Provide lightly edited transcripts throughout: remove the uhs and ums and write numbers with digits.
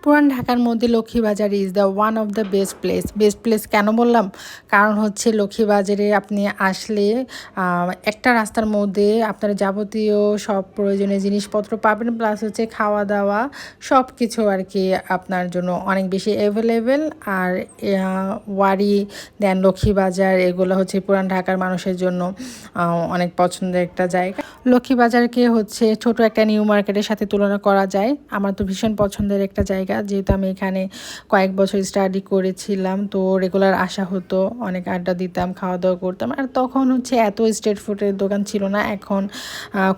পুরান ঢাকার মধ্যে Laxmibazar is the one of the best place কেন বললাম? কারণ হচ্ছে লক্ষ্মীবাজারে আপনি আসলে একটা রাস্তার মধ্যে আপনার যাবতীয় সব প্রয়োজনীয় জিনিসপত্র পাবেন, প্লাস হচ্ছে খাওয়া দাওয়া সব কিছু আর কি আপনার জন্য অনেক বেশি অ্যাভেলেবেল। আর ওয়ারি দেন লক্ষ্মীবাজার এগুলো হচ্ছে পুরান ঢাকার মানুষের জন্য অনেক পছন্দের একটা জায়গা। লক্ষ্মীবাজারকে হচ্ছে ছোট একটা নিউ মার্কেটের সাথে তুলনা করা যায়। আমার তো ভীষণ পছন্দের একটা জায়গা, যেহেতু আমি এখানে কয়েক বছর স্টাডি করেছিলাম, তো রেগুলার আসা হতো, অনেক আড্ডা দিতাম, খাওয়া দাওয়া করতাম। আর তখন হচ্ছে এত স্ট্রিট ফুডের দোকান ছিল না, এখন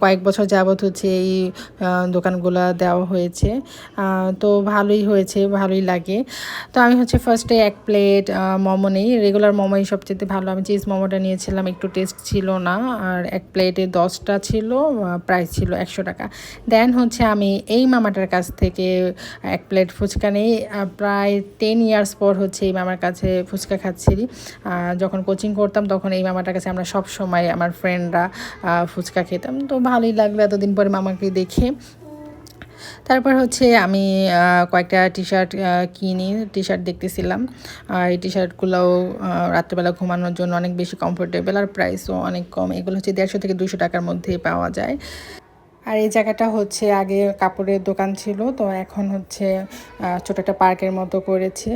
কয়েক বছর যাবত হচ্ছে এই দোকানগুলো দেওয়া হয়েছে। তো ভালোই হয়েছে, ভালোই লাগে। তো আমি হচ্ছে ফার্স্টে এক প্লেট মোমো নেই, রেগুলার মোমোই সবচেয়ে ভালো। আমি চিজ মোমোটা নিয়েছিলাম, একটু টেস্ট ছিল না, আর এক প্লেটে 10টা ছিল, প্রাইস ছিল 100 টাকা। দেন হচ্ছে আমি এই মামাটার কাছ থেকে এক প্লেট ফুচকা নেই। প্রায় 10 ইয়ার্স পর হচ্ছে এই মামার কাছে ফুচকা খাচ্ছি। যখন কোচিং করতাম তখন এই মামাটার কাছে আমরা সব সময় আমার ফ্রেন্ডরা ফুচকা খেতাম। তো ভালোই লাগলো এতদিন পরে মামাকে দেখে। তারপর হচ্ছে আমি কয়েকটা টি শার্ট কিনি, টি শার্ট দেখতেছিলাম। আর এই টি শার্টগুলোও রাত্রেবেলা ঘুমানোর জন্য অনেক বেশি কমফোর্টেবল, আর প্রাইসও অনেক কম। এগুলো হচ্ছে 150 থেকে 200 টাকার মধ্যে পাওয়া যায়। আর এই জায়গাটা হচ্ছে আগে কাপড়ের দোকান ছিল, তো এখন হচ্ছে ছোটো একটা পার্কের মতো করেছে।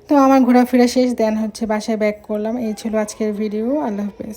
তো আমার ঘোরাফেরা শেষ, দেন হচ্ছে বাসায় ব্যাক করলাম। এই ছিল আজকের ভিডিও। আল্লাহ হাফেজ।